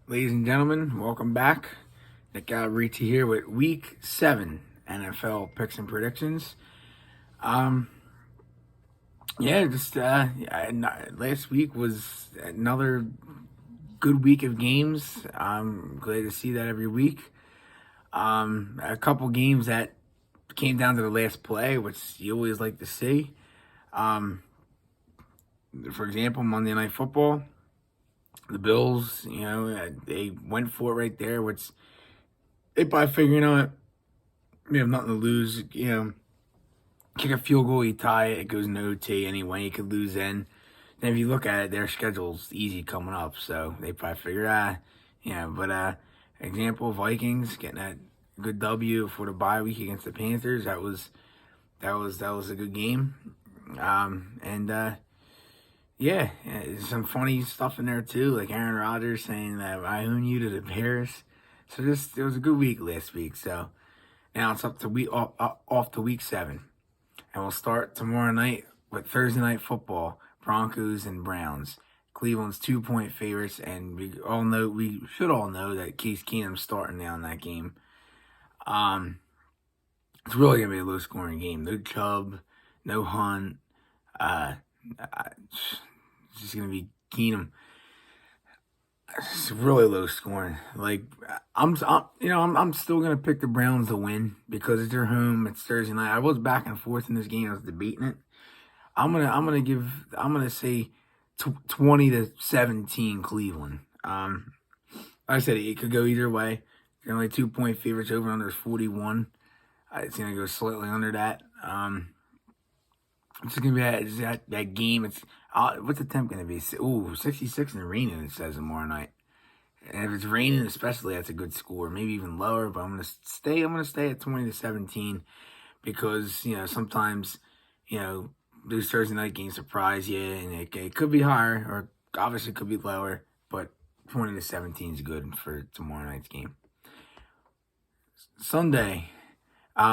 Ladies and gentlemen, welcome back. Nick Alberti here with Week 7 NFL picks and predictions. Um, last week was another good week of games. I'm glad to see that every week. A couple games that came down to the last play, which you always like to see. Um, for example, Monday Night Football, the Bills, they went for it right there, which they probably figure, we have nothing to lose. Kick a field goal, you tie it, it goes in OT anyway. You could lose then. Then if you look at it, their schedule's easy coming up, so they probably figure, example, Vikings getting that good W for the bye week against the Panthers. That was a good game. Some funny stuff in there too, like Aaron Rodgers saying that I own you to the Bears. So it was a good week last week. So now it's up to off to week 7. And we'll start tomorrow night with Thursday Night Football, Broncos and Browns. Cleveland's 2-point favorites, and we should all know that Case Keenum's starting now in that game. It's really gonna be a low scoring game. No Chubb, no Hunt. It's just gonna be Keenum. It's really low scoring. Like I'm still gonna pick the Browns to win because it's their home. It's Thursday night. I was back and forth in this game. I was debating it. I'm gonna say 20-17 Cleveland. Like I said it could go either way. They're only 2-point favorites. Over under 41. It's gonna go slightly under that. It's gonna be that game. It's what's the temp gonna be? 66 and raining. It says tomorrow night. And if it's raining, especially, that's a good score. Maybe even lower. But I'm gonna stay at 20-17 because sometimes those Thursday night games surprise you, and it could be higher or obviously could be lower. But 20-17 is good for tomorrow night's game. Sunday.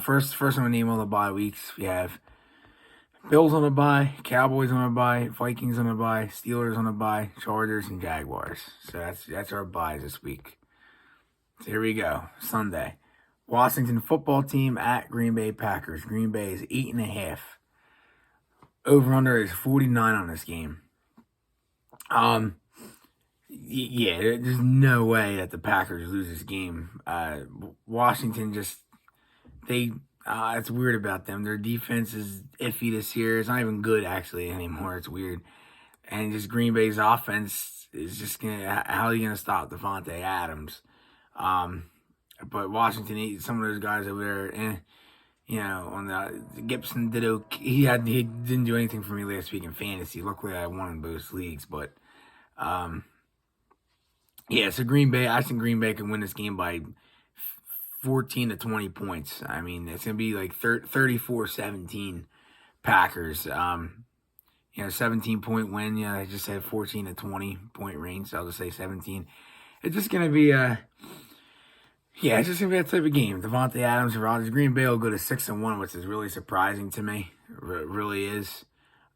First I'm gonna name all the bye weeks. We have Bills on a bye, Cowboys on a bye, Vikings on a bye, Steelers on a bye, Chargers and Jaguars. So that's our byes this week. So here we go. Sunday. Washington football team at Green Bay Packers. Green Bay is 8.5. Over under is 49 on this game. There's no way that the Packers lose this game. Washington it's weird about them. Their defense is iffy this year. It's not even good actually anymore. It's weird. And just Green Bay's offense is just how are you gonna stop Devontae Adams? But Washington, some of those guys over there, on the Gibson did he didn't do anything for me last week in fantasy. Luckily I won in both leagues, but so Green Bay, I think Green Bay can win this game by 14 to 20 points. I mean, it's going to be like 34-17 Packers. 17-point win. Yeah, I just said 14 to 20 point range, so I'll just say 17. It's just going to be it's just going to be that type of game. Devontae Adams and Rodgers. Green Bay will go to 6-1, which is really surprising to me. It really is.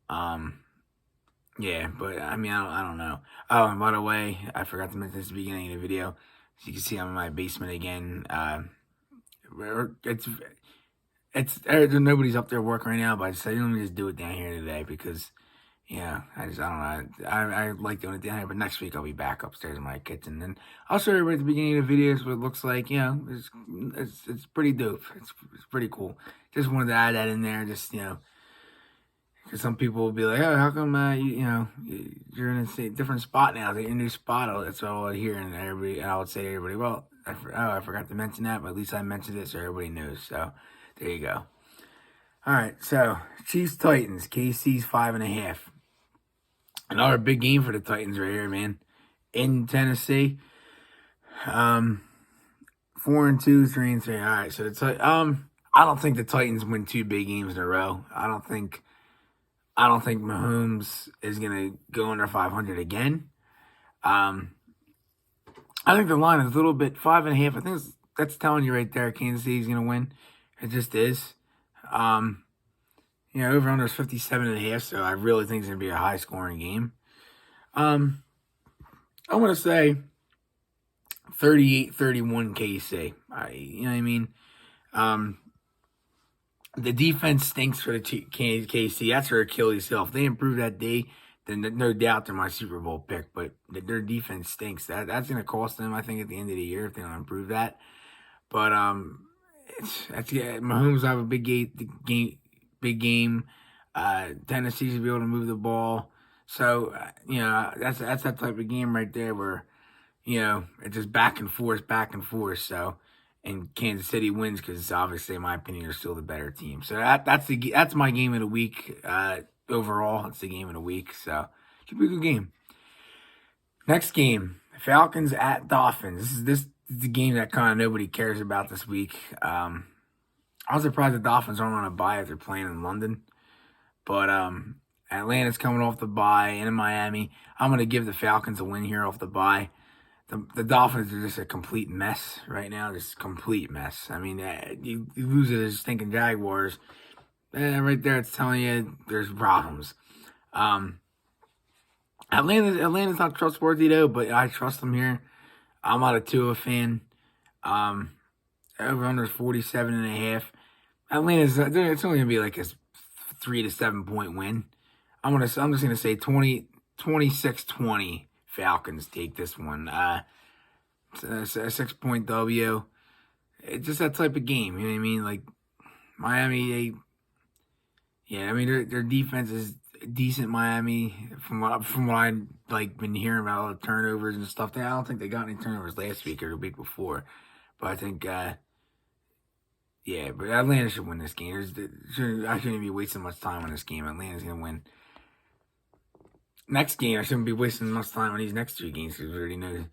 But I mean, I don't know. Oh, and by the way, I forgot to mention this at the beginning of the video. As you can see, I'm in my basement again. Nobody's up there working right now, but I decided let me just do it down here today because, I don't know. I like doing it down here, but next week I'll be back upstairs in my kitchen, and I'll show everybody at the beginning of the videos what it looks like. It's pretty dope. It's pretty cool. Just wanted to add that in there, just because some people will be like, oh, how come you're in a different spot now? It's like a new spot. That's all I hear, and I would say to everybody, well, I forgot to mention that, but at least I mentioned it so everybody knows. So there you go. All right, so Chiefs Titans. KC's 5.5. Another big game for the Titans right here, man. In Tennessee, 4-2, 3-3. All right, so I don't think the Titans win 2 big games in a row. I don't think Mahomes is going to go under 500 again. I think the line is a little bit 5.5. I think that's telling you right there Kansas City's going to win. It just is. Over under is 57.5, so I really think it's going to be a high scoring game. I'm going to say 38-31 KC. You know what I mean? The defense stinks for the KC. That's their Achilles heel. If they improve that day, then no doubt they're my Super Bowl pick. But their defense stinks. That's going to cost them, I think, at the end of the year if they don't improve that. But Mahomes will have a big game. Tennessee should be able to move the ball. So that's that type of game right there where it's just back and forth. So. And Kansas City wins because obviously, in my opinion, they're still the better team. So that's my game of the week. Overall, it's the game of the week. So it should be a good game. Next game, Falcons at Dolphins. This is the game that kind of nobody cares about this week. I was surprised the Dolphins aren't on a bye if they're playing in London. But Atlanta's coming off the bye and in Miami. I'm going to give the Falcons a win here off the bye. The Dolphins are just a complete mess right now. Just a complete mess. I mean, you lose to the stinking Jaguars. Right there, it's telling you there's problems. Atlanta's not trustworthy, though, but I trust them here. I'm not a Tua fan. Over-under 47.5. Atlanta's, it's only going to be like a 3 to 7 point win. I'm just going to say 26-20. Falcons take this one. It's a 6-point W. It's just that type of game. You know what I mean? Like Miami, their defense is decent. Miami, from what I been hearing about all the turnovers and stuff. I don't think they got any turnovers last week or the week before, but I think but Atlanta should win this game. I shouldn't be wasting much time on this game. Atlanta's gonna win. Next game, I shouldn't be wasting much time on these next 2 games because we already know.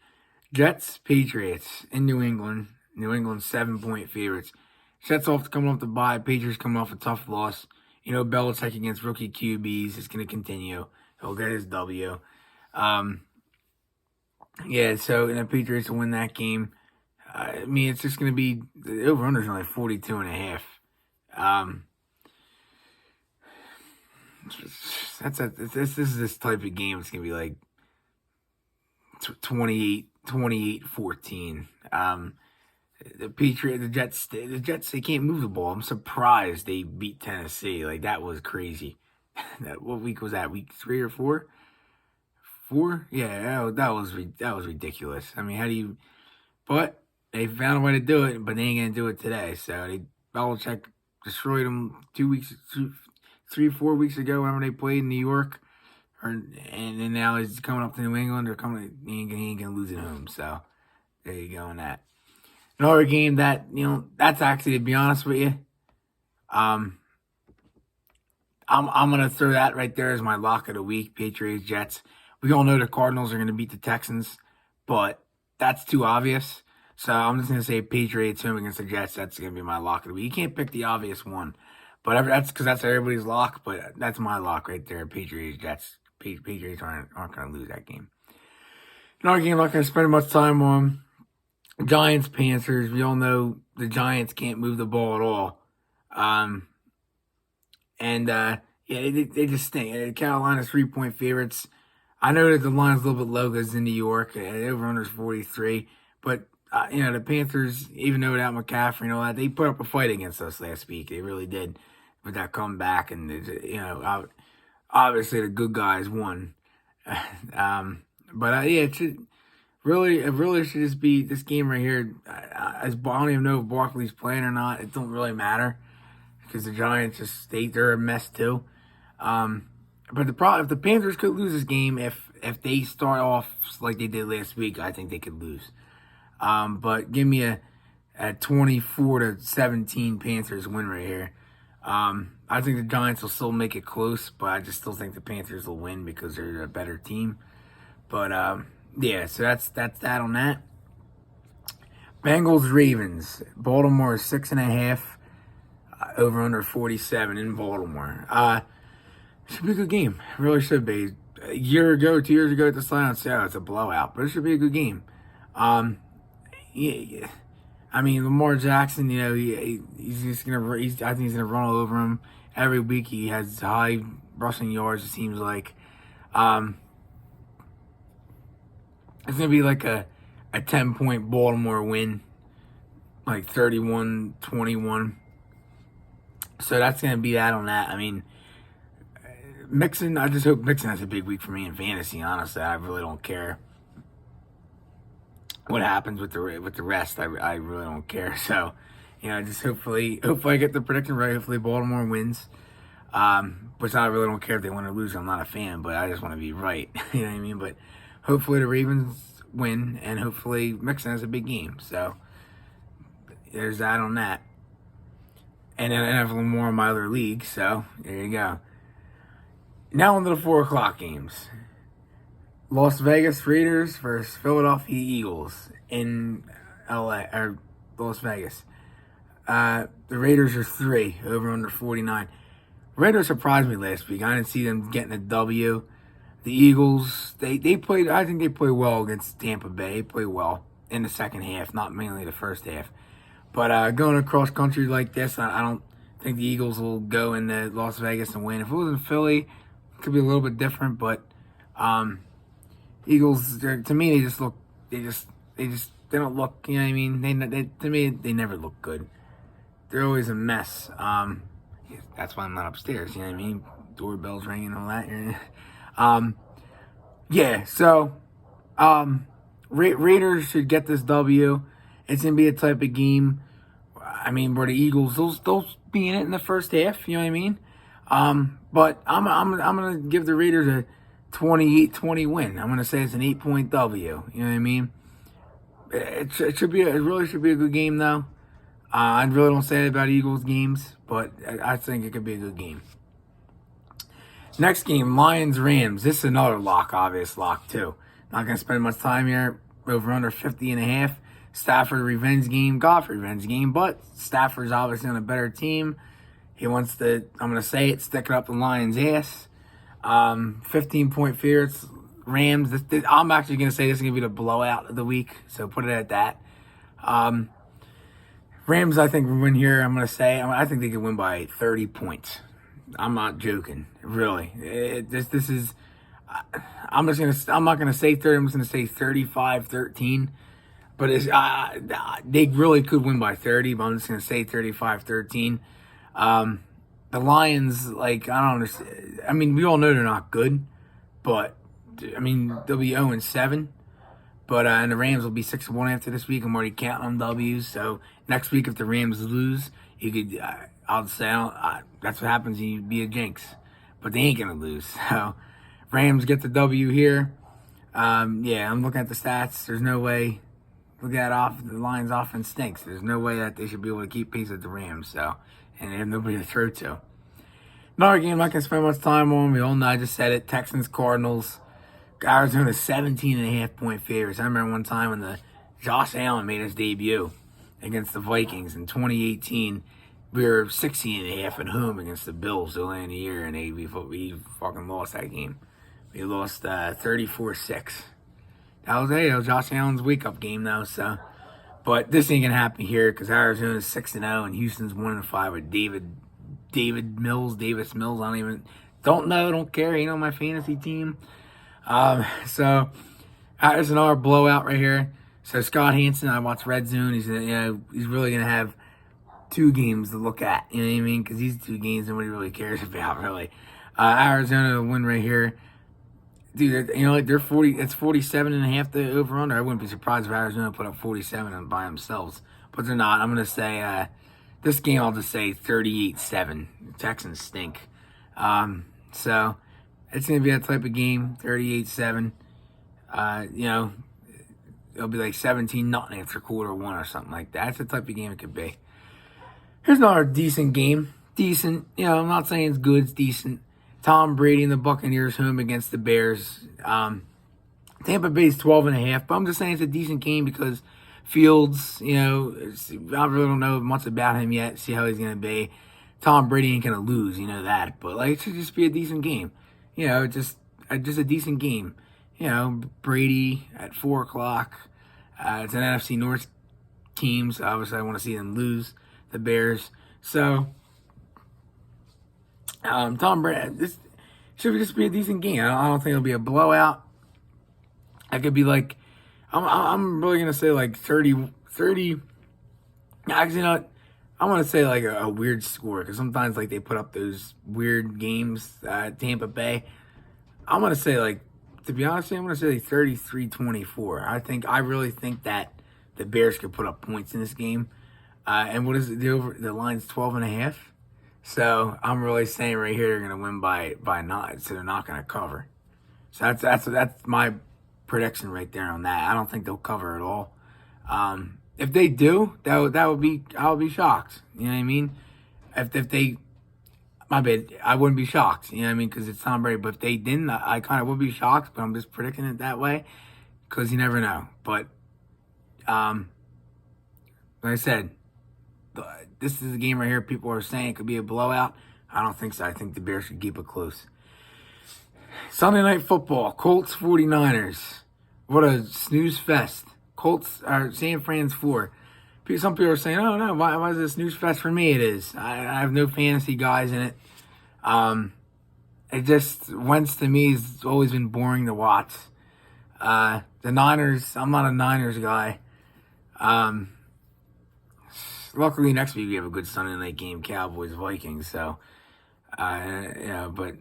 Jets, Patriots in New England. New England 7-point favorites. Jets coming off the bye. Patriots coming off a tough loss. Belichick against rookie QBs is going to continue. He'll get his W. So the Patriots will win that game. It's just going to be the over/under is only 42.5. This is this type of game. It's gonna be like 28-14. The Jets, they can't move the ball. I'm surprised they beat Tennessee. Like that was crazy. What week was that? Week 3 or 4? 4? Yeah, that was ridiculous. I mean, But they found a way to do it, but they ain't gonna do it today. So Belichick destroyed them 3 or 4 weeks ago whenever they played in New York, and then now he's coming up to New England. He ain't gonna lose at home. So there you go on that. Another game that that's actually, to be honest with you, I'm gonna throw that right there as my lock of the week. Patriots Jets. We all know the Cardinals are gonna beat the Texans, but that's too obvious. So I'm just gonna say Patriots home against the Jets. That's gonna be my lock of the week. You can't pick the obvious one. But that's because that's everybody's lock, but that's my lock right there. Patriots, Jets. Patriots aren't going to lose that game. Another game I'm not going to spend much time on. Giants, Panthers. We all know the Giants can't move the ball at all. They just stink. Carolina's 3-point favorites. I know that the line's a little bit low because in New York. Over-under is 43. But, the Panthers, even though without McCaffrey and all that, they put up a fight against us last week. They really did. With that comeback, and obviously the good guys won. It should really should just be this game right here. I don't even know if Barkley's playing or not. It don't really matter because the Giants they're a mess too. But if the Panthers could lose this game, if they start off like they did last week, I think they could lose. But give me a 24-17 Panthers win right here. I think the Giants will still make it close, but I just still think the Panthers will win because they're a better team. But so that's that on that. Bengals Ravens. Baltimore is 6.5. Over under 47 in Baltimore. Should be a good game. It really should be. 2 years ago at the sign, I'd say it's a blowout, but it should be a good game. I mean, Lamar Jackson, he's just gonna. I think he's gonna run all over him every week. He has high rushing yards. It seems like. It's gonna be like a a 10-point Baltimore win, like 31-21. So that's going to be that on that. I mean, Mixon, I just hope Mixon has a big week for me in fantasy, honestly. I really don't care what happens with the rest. I really don't care. So, just hopefully I get the prediction right. Hopefully Baltimore wins. Which I really don't care if they win or lose. I'm not a fan, but I just want to be right. You know what I mean? But hopefully the Ravens win, and hopefully Mixon has a big game. So there's that on that. And then I have a little more in my other league. So there you go. Now on to the 4 o'clock games. Las Vegas Raiders versus Philadelphia Eagles in LA or Las Vegas. The Raiders are 3 over under 49. Raiders surprised me last week. I didn't see them getting a W. The Eagles, they played. I think they played well against Tampa Bay. They played well in the second half, not mainly the first half. But going across country like this, I don't think the Eagles will go into Las Vegas and win. If it was in Philly, it could be a little bit different. But Eagles, to me, they don't look. You know what I mean? To me, they never look good. They're always a mess. That's why I'm not upstairs. You know what I mean? Doorbells ringing and all that. Yeah. So, Raiders should get this W. It's gonna be a type of game. I mean, where the Eagles, they'll be in it in the first half. You know what I mean? But I'm gonna give the Raiders a 28-20 win. I'm gonna say it's an 8-point W. You know what I mean? It really should be a good game though. I really don't say that about Eagles games, but I think it could be a good game. Next game, Lions-Rams. This is another lock, obvious lock too. Not going to spend much time here. Over under 50.5. Stafford revenge game. Goff revenge game, but Stafford's obviously on a better team. He wants to, I'm going to say it, stick it up the Lions' ass. 15-point favorites. Rams. I'm actually going to say this is going to be the blowout of the week, so put it at that. Rams, I think, will win here. I'm going to say, I think they could win by 30 points. I'm not joking, really. This is, I'm not going to say 30, I'm just going to say 35-13. But they really could win by 30, but I'm just going to say 35-13. The Lions, I don't understand. I mean, we all know they're not good, but, I mean, they'll be 0-7. But and the Rams will be 6-1 after this week. I'm already counting on W's. So next week, if the Rams lose, you could. I'll say that's what happens. You be a jinx, but they ain't gonna lose. So Rams get the W here. Yeah, I'm looking at the stats. There's no way. Look at the Lions' offense stinks. There's no way that they should be able to keep pace with the Rams. So and they have nobody to throw to. Another game I'm not gonna spend much time on. We all know. I just said it. Texans Cardinals. Arizona 17.5-point favorites. I remember one time when Josh Allen made his debut against the Vikings in 2018. We were 16.5 at home against the Bills early in the year, and we fucking lost that game. We lost 34-6. That was Josh Allen's wake-up game, though. So, but this ain't gonna happen here because Arizona's 6-0 and Houston's 1-5 with Davis Mills. Don't care. Ain't on my fantasy team. So there's another blowout right here. So Scott Hanson, I watch Red Zone. He's really gonna have 2 games to look at. You know what I mean? Because these 2 games nobody really cares about, really. Arizona will win right here, dude. They're 40. It's 47.5 the over under. I wouldn't be surprised if Arizona put up 47 by themselves, but they're not. I'm gonna say this game. I'll just say 38-7. The Texans stink. So. It's going to be that type of game, 38-7. It'll be like 17-0 after quarter 1 or something like that. That's the type of game it could be. Here's another decent game. Decent. I'm not saying it's good. It's decent. Tom Brady and the Buccaneers home against the Bears. Tampa Bay's 12.5, but I'm just saying it's a decent game because Fields, I really don't know much about him yet. See how he's going to be. Tom Brady ain't going to lose, that. But, it should just be a decent game. Just a decent game. Brady at 4 o'clock. It's an NFC North team, so obviously I want to see them lose, the Bears. So, Tom Brady, this should just be a decent game. I don't think it'll be a blowout. It could be like, I'm really gonna say like 30. Actually, not. I want to say like a weird score because sometimes like they put up those weird games at Tampa Bay. I'm gonna say like, to be honest, I'm gonna say like 33-24. I really think that the Bears could put up points in this game. And what is it? The line's 12.5. So I'm really saying right here they're gonna win by 9. So they're not gonna cover. So that's my prediction right there on that. I don't think they'll cover at all. If they do, that would be, I would be shocked. You know what I mean? If they, my bad, I wouldn't be shocked. You know what I mean? Because it's Tom Brady. But if they didn't, I kind of would be shocked. But I'm just predicting it that way because you never know. But like I said, this is a game right here. People are saying it could be a blowout. I don't think so. I think the Bears should keep it close. Sunday Night Football, Colts 49ers. What a snooze fest. Colts are San Fran's 4. Some people are saying, "Oh no, why is this snooze fest for me?" It is. I have no fantasy guys in it. It just Wentz to me has always been boring to watch. The Niners, I'm not a Niners guy. Luckily next week we have a good Sunday night game, Cowboys Vikings. So, but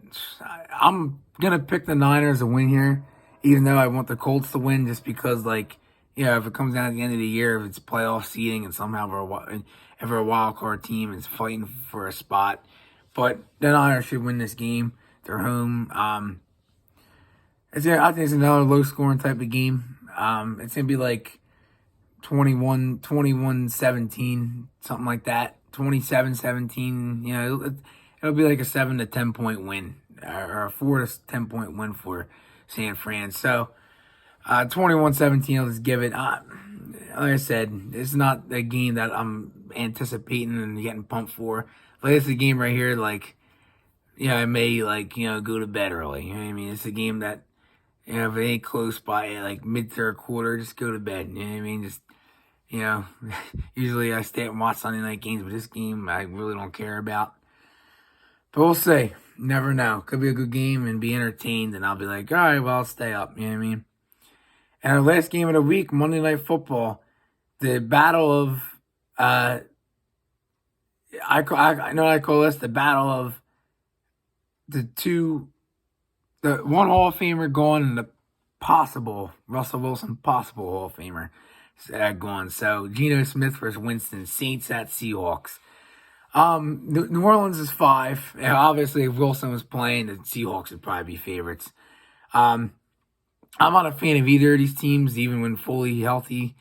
I'm gonna pick the Niners to win here, even though I want the Colts to win, just because like. If it comes down at the end of the year, if it's playoff seeding and somehow if we're a wild card team is fighting for a spot, but the Niners should win this game. They're home. I think it's another low scoring type of game. It's gonna be like 21-17, something like that. 27-17. It'll be like a 7 to 10 point win, or a 4 to 10 point win for San Fran. So. 21-17, I'll just give it. Like I said, it's not a game that I'm anticipating and getting pumped for. Like, it's a game right here, like, I may, like, go to bed early. You know what I mean? It's a game that, if it ain't close by, like, mid-third quarter, just go to bed. You know what I mean? Just, usually I stay up and watch Sunday night games, but this game I really don't care about. But we'll see. Never know. Could be a good game and be entertained, and I'll be like, all right, well, I'll stay up. You know what I mean? And our last game of the week, Monday Night Football, the battle of, I call this the battle of the one Hall of Famer gone and the possible, Russell Wilson possible Hall of Famer gone. So, Geno Smith versus Winston, Saints at Seahawks. New Orleans is 5. And obviously, if Wilson was playing, the Seahawks would probably be favorites. I'm not a fan of either of these teams, even when fully healthy.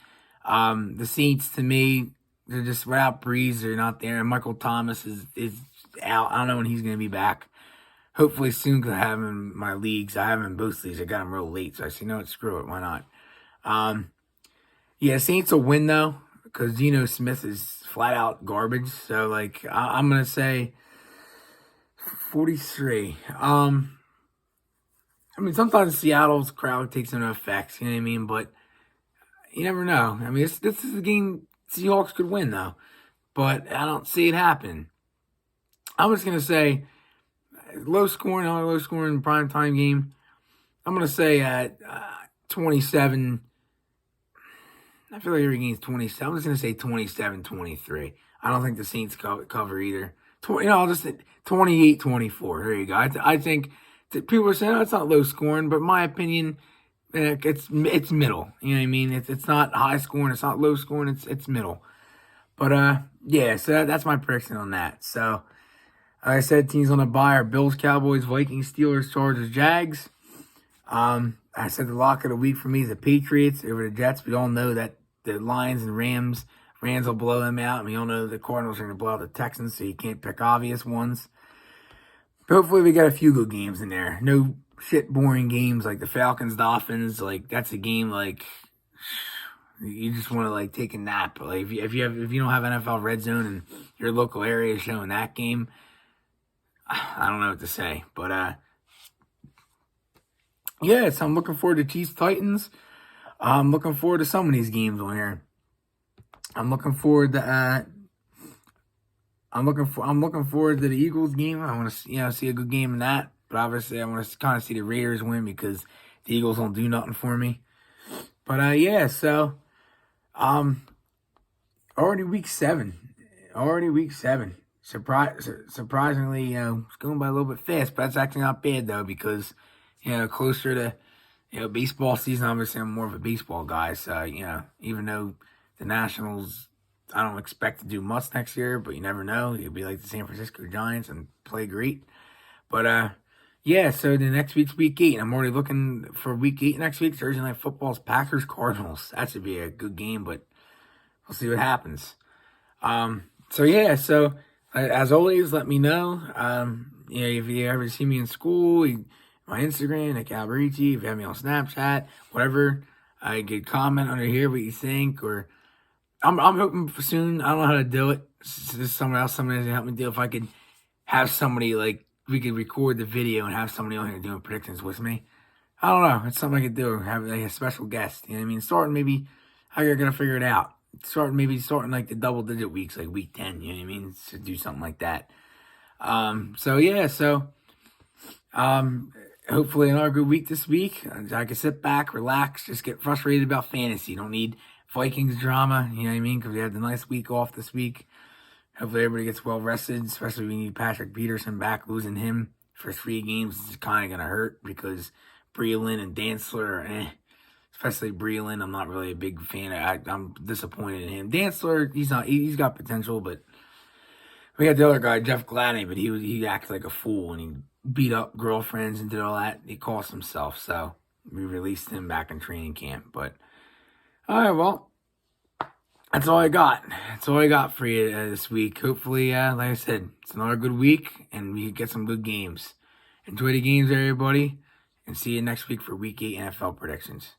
The Saints, to me, they're just without Breeze. They're not there. And Michael Thomas is out. I don't know when he's going to be back. Hopefully soon, because I have him in my leagues. I have him in both leagues. I got him real late, so I said, no, screw it. Why not? Saints will win, though, because Geno Smith is flat out garbage. So, like, I'm going to say 43. Sometimes Seattle's crowd takes into effect, you know what I mean? But you never know. This is a game Seahawks could win, though. But I don't see it happen. I'm just going to say low scoring primetime game. I'm going to say at 27. I feel like every game's 27. I'm just going to say 27-23. I don't think the Saints cover either. I'll just say 28-24. There you go. I think... People are saying, it's not low scoring, but in my opinion, it's middle. You know what I mean? It's not high scoring, it's not low scoring, it's middle. But so that's my prediction on that. So, like I said, teams on the bye are Bills, Cowboys, Vikings, Steelers, Chargers, Jags. I said the lock of the week for me is the Patriots over the Jets. We all know that the Lions and Rams will blow them out. And we all know the Cardinals are going to blow out the Texans, so you can't pick obvious ones. Hopefully we got a few good games in there. No shit boring games like the Falcons, Dolphins. Like, that's a game like you just want to like take a nap. Like if you don't have NFL Red Zone and your local area is showing that game, I don't know what to say. But so I'm looking forward to Chiefs Titans. I'm looking forward to some of these games on here. I'm looking forward to I'm looking forward to the Eagles game. I want to see a good game in that. But obviously, I want to kind of see the Raiders win because the Eagles don't do nothing for me. But yeah, so um, already week 7, already week 7. Surprisingly, it's going by a little bit fast, but that's actually not bad though because closer to baseball season. Obviously, I'm more of a baseball guy, so even though the Nationals, I don't expect to do much next year, but you never know. You'll be like the San Francisco Giants and play great. But yeah. So the next week's week 8. I'm already looking for week 8 next week. Thursday night football's Packers Cardinals. That should be a good game, but we'll see what happens. So yeah. So as always, let me know. If you ever see me in school. My Instagram at Calberici, if you have me on Snapchat, whatever. I could comment under here what you think, or I'm hoping for soon. I don't know how to do it. There's someone else, somebody to help me do. If I could have somebody like we could record the video and have somebody on here doing predictions with me. I don't know. It's something I could do. Have like a special guest. You know what I mean? Starting maybe I gotta figure it out. Starting like the double digit weeks, like week 10. You know what I mean? To do something like that. So yeah. So hopefully another good week this week. I can sit back, relax, just get frustrated about fantasy. Don't need Vikings drama, you know what I mean? Because we had the nice week off this week. Hopefully everybody gets well rested, especially we need Patrick Peterson back. Losing him for 3 games is kind of going to hurt because Breeland and Dantzler, especially Breeland, I'm not really a big fan of. I'm disappointed in him. Dantzler, he's got potential, but we got the other guy, Jeff Gladney, but he acted like a fool and he beat up girlfriends and did all that. He cost himself, so we released him back in training camp. But all right, well, that's all I got. That's all I got for you this week. Hopefully, like I said, it's another good week and we get some good games. Enjoy the games, everybody, and see you next week for Week 8 NFL predictions.